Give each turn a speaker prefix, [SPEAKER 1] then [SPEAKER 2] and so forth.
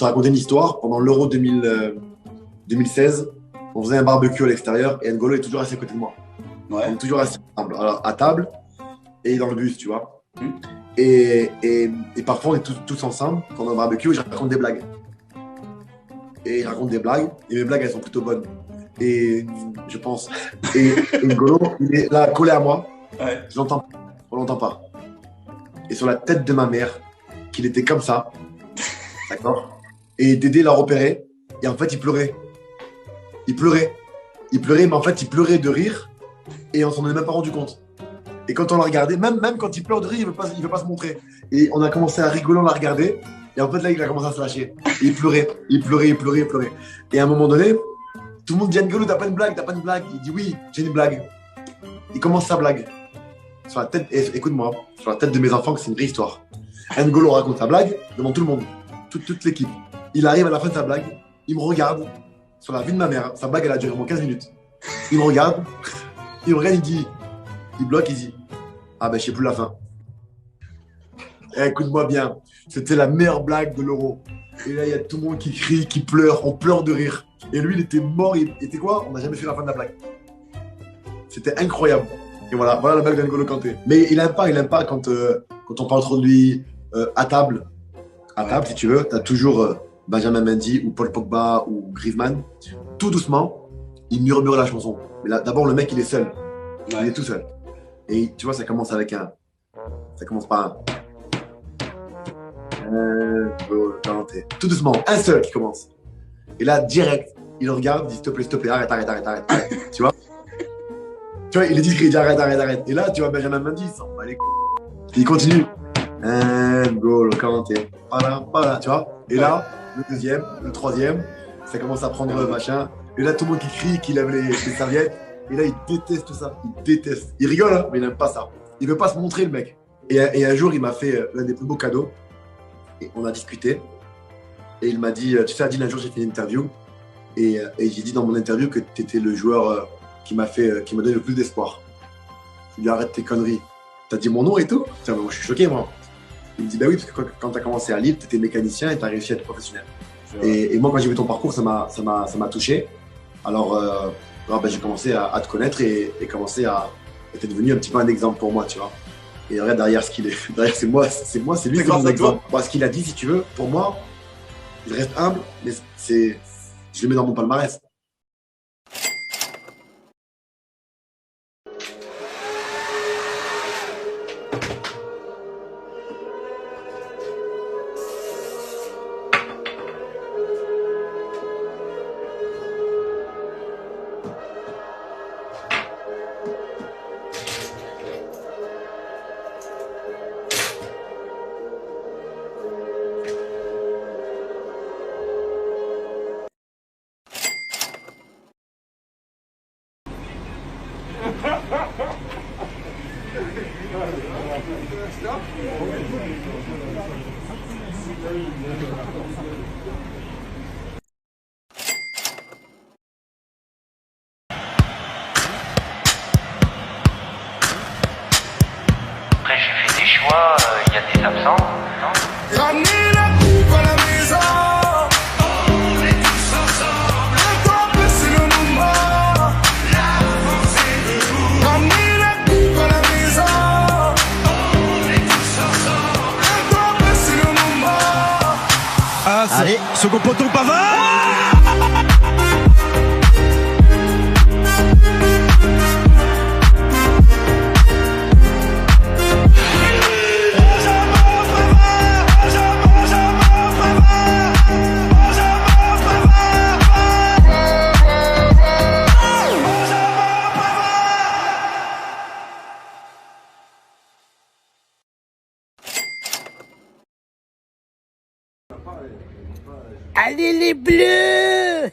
[SPEAKER 1] te raconter une histoire. Pendant l'Euro 2016, on faisait un barbecue à l'extérieur et N'Golo est toujours assis à côté de moi.
[SPEAKER 2] Ouais.
[SPEAKER 1] On est toujours assis ensemble. Alors, à table et dans le bus, tu vois.
[SPEAKER 2] Mmh.
[SPEAKER 1] Et parfois, on est tous ensemble pendant le barbecue et je raconte des blagues. Et je raconte des blagues et mes blagues, elles sont plutôt bonnes. Et je pense. Et N'Golo, il est là, collé à moi.
[SPEAKER 2] Ouais.
[SPEAKER 1] Je l'entends pas. On l'entend pas. Et sur la tête de ma mère, qu'il était comme ça. D'accord. Et Dédé l'a repéré. Et en fait, il pleurait. Il pleurait. Il pleurait, mais en fait, il pleurait de rire. Et on s'en est même pas rendu compte. Et quand on l'a regardé, même quand il pleure de rire, il veut pas se montrer. Et on a commencé à rigoler, on l'a regardé. Et en fait, là, il a commencé à se lâcher. Et il pleurait. Il pleurait, il pleurait, il pleurait. Et à un moment donné, tout le monde dit N'Golo, t'as pas une blague, t'as pas une blague. Il dit oui, j'ai une blague. Il commence sa blague. Sur la tête, écoute-moi, sur la tête de mes enfants, que c'est une vraie histoire. N'Golo raconte sa blague devant tout le monde, toute l'équipe. Il arrive à la fin de sa blague, il me regarde sur la vie de ma mère. Sa blague, elle a duré moins 15 minutes. Il me regarde, il dit, il bloque, il dit ah ben je sais plus la fin. Eh, écoute-moi bien, c'était la meilleure blague de l'Euro. Et là, il y a tout le monde qui crie, qui pleure, on pleure de rire. Et lui, il était mort, il était quoi? On n'a jamais fait la fin de la blague. C'était incroyable. Et voilà la blague d'N'Golo Kanté. Mais il aime pas quand on parle trop de lui à table. À table, si tu veux, tu as toujours Benjamin Mendy ou Paul Pogba ou Griezmann. Tout doucement, il murmure la chanson. Mais là, d'abord, le mec, il est seul.
[SPEAKER 2] Ouais.
[SPEAKER 1] Il est tout seul. Et tu vois, ça commence avec un. Ça commence par un. Kanté. Tout doucement, un seul qui commence. Et là, direct, il le regarde, il dit s'il te plaît, arrête. Tu vois? Tu vois, il est discret, il dit arrête. Et là, tu vois, Benjamin Mendy, il s'en bat les couilles. Il continue. N'Golo Kanté. Voilà, tu vois. Et là, le deuxième, le troisième, ça commence à prendre machin. Et là, tout le monde qui crie, qui lève les serviettes. Et là, il déteste tout ça. Il déteste. Il rigole, hein, mais il n'aime pas ça. Il veut pas se montrer, le mec. Et un jour, il m'a fait l'un des plus beaux cadeaux. Et on a discuté. Et il m'a dit, tu sais, Adil, un jour, j'ai fait une interview. Et j'ai dit dans mon interview que tu étais le joueur qui m'a donné le plus d'espoir. Je lui ai dit, arrête tes conneries. T'as dit mon nom et tout? Tiens, moi, je suis choqué, moi. Il me dit, bah oui, parce que quand tu as commencé à Lille, tu étais mécanicien et tu as réussi à être professionnel. Et moi, quand j'ai vu ton parcours, ça m'a touché. Alors, j'ai commencé à te connaître et commencé à être devenu un petit peu un exemple pour moi, tu vois. Et regarde derrière ce qu'il est. Derrière, c'est lui qui est mon exemple. Moi, ce qu'il a dit, si tu veux, pour moi, il reste humble, mais je le mets dans mon palmarès.
[SPEAKER 3] Après j'ai fait des choix, il y a des absents, non?
[SPEAKER 4] Ramener la coupe à la maison. On est tous ensemble. Encore c'est le moment. La France est debout. Ramener la coupe à la maison. On est tous ensemble. Encore c'est le moment.
[SPEAKER 5] Ah, allez, second poteau Pavard.
[SPEAKER 6] Allez les bleus